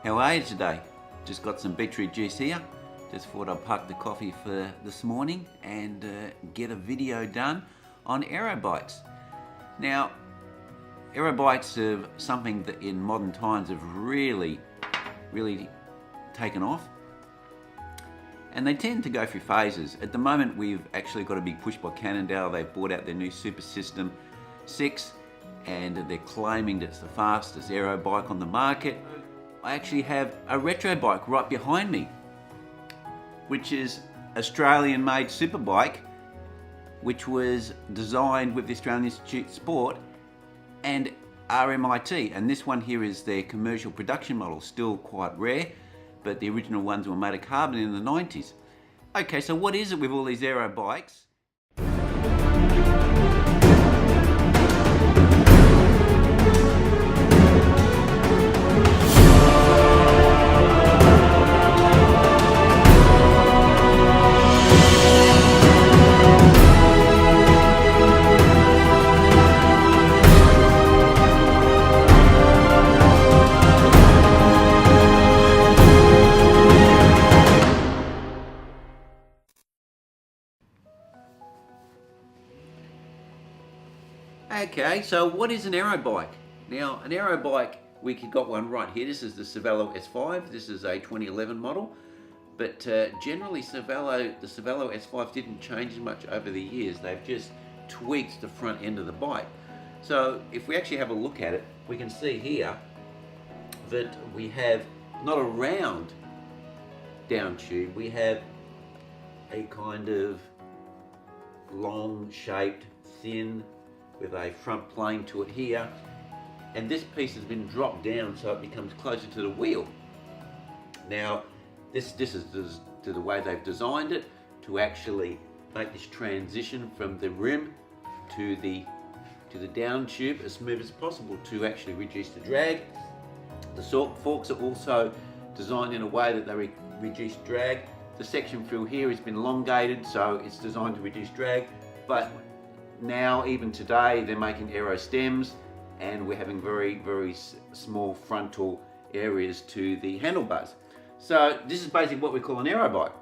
How are you today? Just got some beetroot juice here. Just thought I'd park the coffee for this morning and get a video done on aero bikes. Now, aero bikes are something that in modern times have really taken off. And they tend to go through phases. At the moment, we've actually got a big push by Cannondale. They've brought out their new Super System 6 and they're claiming that it's the fastest aero bike on the market. I actually have a retro bike right behind me, which is Australian made superbike, which was designed with the Australian Institute of Sport and RMIT. And this one here is their commercial production model, still quite rare, but the original ones were made of carbon in the 90s. Okay, so what is it with all these aero bikes? Okay, so what is an aero bike? Now, an aero bike, we got one right here. This is the Cervelo S5. This is a 2011 model. But generally, the Cervelo S5 didn't change much over the years. They've just tweaked the front end of the bike. So if we actually have a look at it, we can see here that we have not a round down tube. We have a kind of long shaped, thin, with a front plane to it here, and this piece has been dropped down so it becomes closer to the wheel. Now this is to the way they've designed it to actually make this transition from the rim to the down tube as smooth as possible to actually reduce the drag. The forks are also designed in a way that they reduce drag. The section through here has been elongated, so it's designed to reduce drag, but now, even today, they're making aero stems and we're having very small frontal areas to the handlebars. So this is basically what we call an aero bike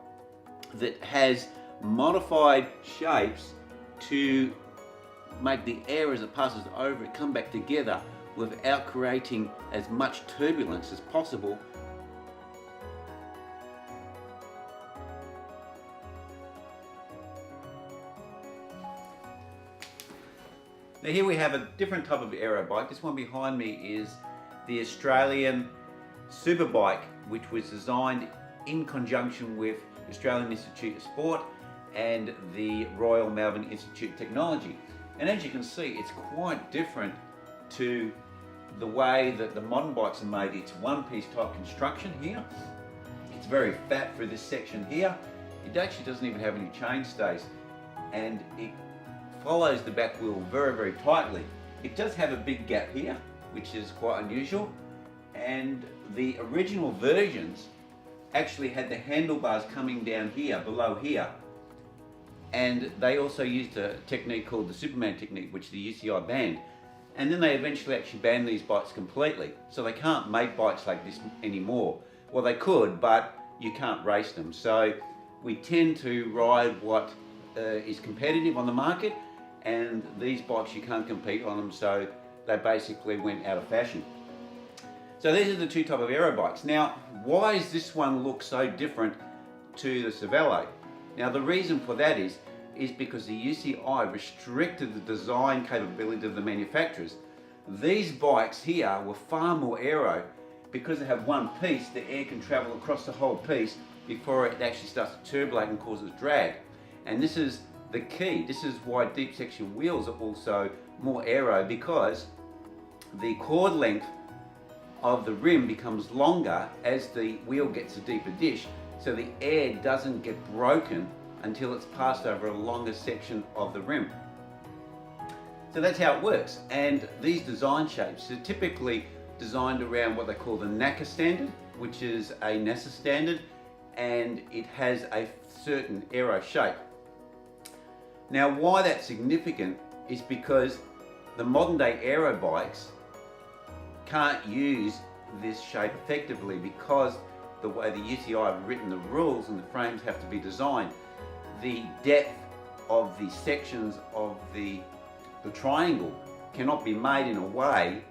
that has modified shapes to make the air as it passes over it come back together without creating as much turbulence as possible. Now here we have a different type of aero bike. This one behind me is the Australian Superbike, which was designed in conjunction with the Australian Institute of Sport and the Royal Melbourne Institute of Technology. And as you can see, it's quite different to the way that the modern bikes are made. It's one-piece type construction here. It's very fat through this section here. It actually doesn't even have any chain stays, and it follows the back wheel very tightly. It does have a big gap here, which is quite unusual, and the original versions actually had the handlebars coming down here, below here, and they also used a technique called the Superman technique, which the UCI banned, and then they eventually actually banned these bikes completely, so they can't make bikes like this anymore. Well, they could, but you can't race them, so we tend to ride what is competitive on the market, and these bikes you can't compete on them, so they basically went out of fashion. So these are the two type of aero bikes. Now, why does this one look so different to the Cervelo? Now the reason for that is because the UCI restricted the design capability of the manufacturers. These bikes here were far more aero because they have one piece. The air can travel across the whole piece before it actually starts to turbulate and causes drag. And this is the key. This is why deep section wheels are also more aero, because the chord length of the rim becomes longer as the wheel gets a deeper dish, so the air doesn't get broken until it's passed over a longer section of the rim. So that's how it works. And these design shapes are typically designed around what they call the NACA standard, which is a NASA standard, and it has a certain aero shape. Now, why that's significant is because the modern day aero bikes can't use this shape effectively because the way the UCI have written the rules and the frames have to be designed. The depth of the sections of the triangle cannot be made in a way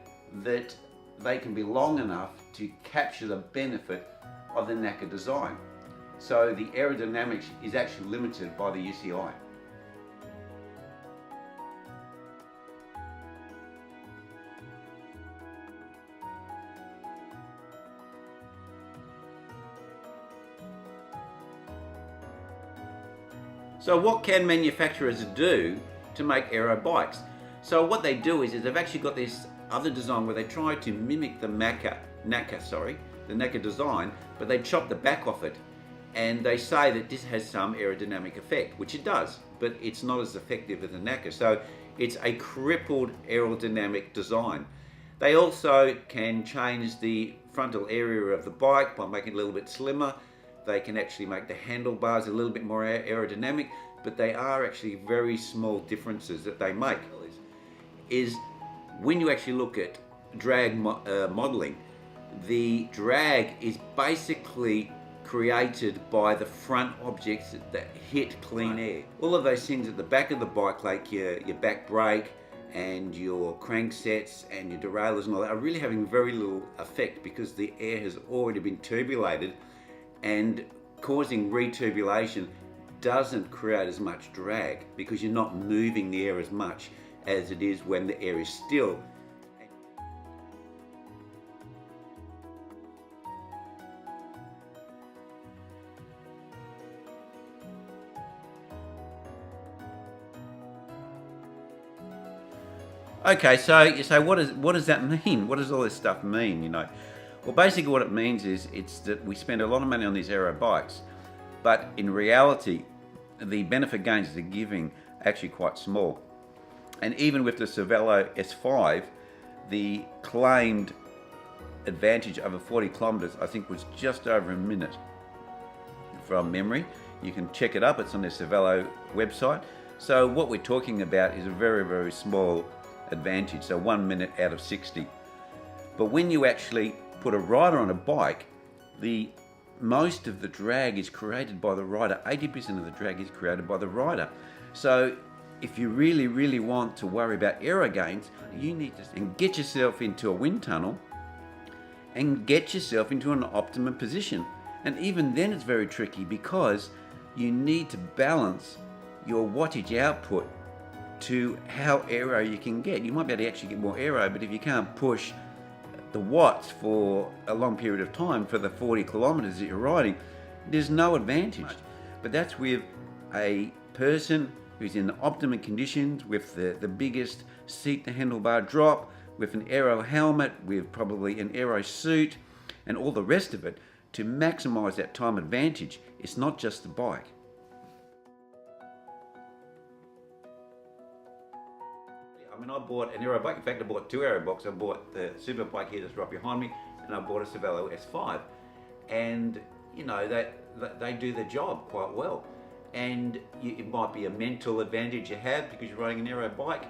that they can be long enough to capture the benefit of the NACA design. So the aerodynamics is actually limited by the UCI. So what can manufacturers do to make aero bikes? So what they do is they've actually got this other design where they try to mimic the NACA design, but they chop the back off it, and they say that this has some aerodynamic effect, which it does, but it's not as effective as the NACA. So it's a crippled aerodynamic design. They also can change the frontal area of the bike by making it a little bit slimmer. They can actually make the handlebars a little bit more aerodynamic, but they are actually very small differences that they make. Is when you actually look at drag modeling, the drag is basically created by the front objects that hit clean air. All of those things at the back of the bike, like your back brake and your cranksets and your derailleurs and all that, are really having very little effect because the air has already been turbulated, and causing returbulation doesn't create as much drag because you're not moving the air as much as it is when the air is still. Okay, so you say, what does that mean? What does all this stuff mean, you know? Well, basically what it means is it's that we spend a lot of money on these aero bikes, but in reality, the benefit gains they're giving are actually quite small. And even with the Cervelo S5, the claimed advantage over 40 kilometers, I think, was just over a minute from memory. You can check it up, it's on the Cervelo website. So what we're talking about is a very, very small advantage, so 1 minute out of 60. But when you actually put a rider on a bike, most of the drag is created by the rider. 80% of the drag is created by the rider. So if you really, really want to worry about aero gains, you need to get yourself into a wind tunnel and get yourself into an optimum position. And even then it's very tricky because you need to balance your wattage output to how aero you can get. You might be able to actually get more aero, but if you can't push the watts for a long period of time for the 40 kilometers that you're riding, there's no advantage. But that's with a person who's in the optimum conditions, with the biggest seat to handlebar drop, with an aero helmet, with probably an aero suit, and all the rest of it, to maximize that time advantage. It's not just the bike. I mean, I bought an aero bike. In fact, I bought two aero bikes. I bought the super bike here that's right behind me, and I bought a Cervelo S5. And, you know, they do the job quite well. And it might be a mental advantage you have because you're riding an aero bike,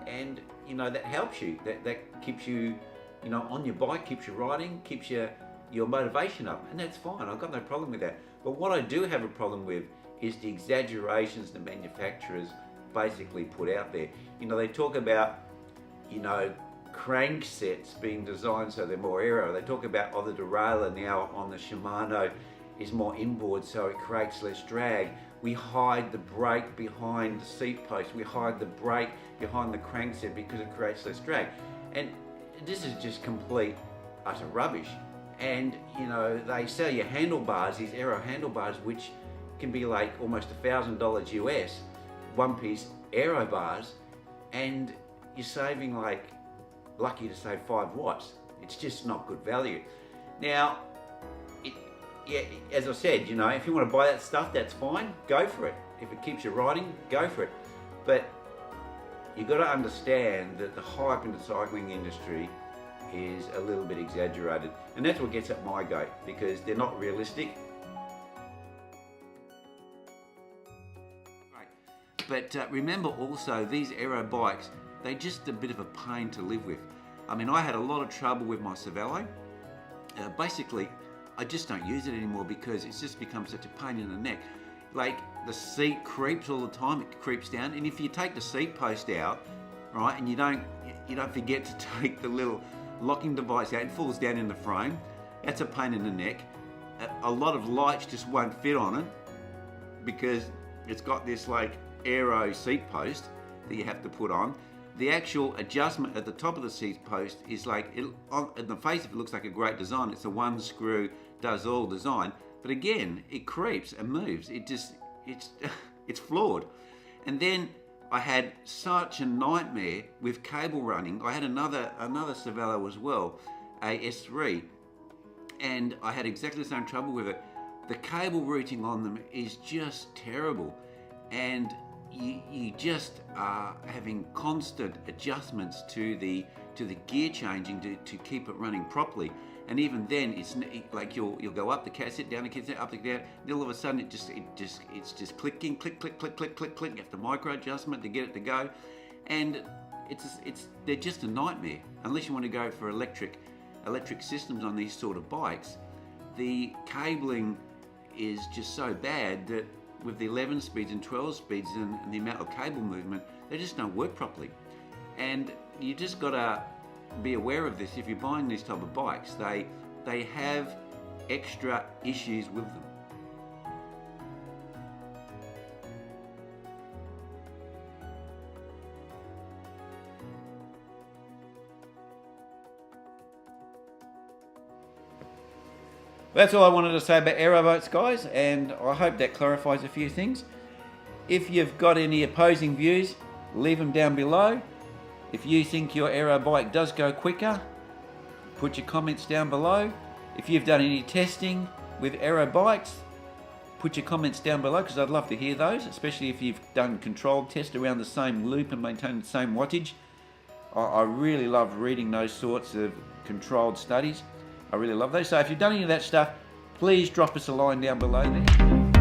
and, you know, that helps you. That keeps you, you know, on your bike, keeps you riding, keeps your motivation up, and that's fine. I've got no problem with that. But what I do have a problem with is the exaggerations the manufacturers basically put out there. You know, they talk about, you know, cranksets being designed so they're more aero. They talk about, oh, the derailleur now on the Shimano is more inboard, so it creates less drag. We hide the brake behind the seat post. We hide the brake behind the crankset because it creates less drag. And this is just complete, utter rubbish. And, you know, they sell you handlebars, these aero handlebars, which can be like almost $1,000 US, one piece aero bars, and you're saving, like, lucky to save 5 watts. It's just not good value. Now, yeah, as I said, you know, if you want to buy that stuff, that's fine, go for it. If it keeps you riding, go for it. But you've got to understand that the hype in the cycling industry is a little bit exaggerated, and that's what gets up my goat, because they're not realistic. But remember also, these aero bikes, they're just a bit of a pain to live with. I mean, I had a lot of trouble with my Cervelo, basically, I just don't use it anymore because it's just become such a pain in the neck. Like, the seat creeps all the time, it creeps down, and if you take the seat post out, right, and you don't forget to take the little locking device out, it falls down in the frame, that's a pain in the neck. A lot of lights just won't fit on it because it's got this like Aero seat post that you have to put on. The actual adjustment at the top of the seat post is like, on the face of it looks like a great design. It's a one screw does all design, but again, it creeps and moves. It's flawed. And then I had such a nightmare with cable running. I had another Cervelo as well, a S3, and I had exactly the same trouble with it. The cable routing on them is just terrible, and you just are having constant adjustments to the gear changing to keep it running properly. And even then, it's like you'll go up the cat, sit down, the cat, up the down. Then all of a sudden, it's just clicking, click, click, click, click, click, click. You have to micro adjustment to get it to go, and they're just a nightmare unless you want to go for electric systems on these sort of bikes. The cabling is just so bad that with the 11 speeds and 12 speeds and the amount of cable movement, they just don't work properly. And you just gotta be aware of this if you're buying these type of bikes. They have extra issues with them. That's all I wanted to say about aero boats, guys, and I hope that clarifies a few things. If you've got any opposing views, leave them down below. If you think your aero bike does go quicker, put your comments down below. If you've done any testing with aero bikes, put your comments down below because I'd love to hear those, especially if you've done controlled tests around the same loop and maintained the same wattage. I really love reading those sorts of controlled studies. I really love those. So if you've done any of that stuff, please drop us a line down below there.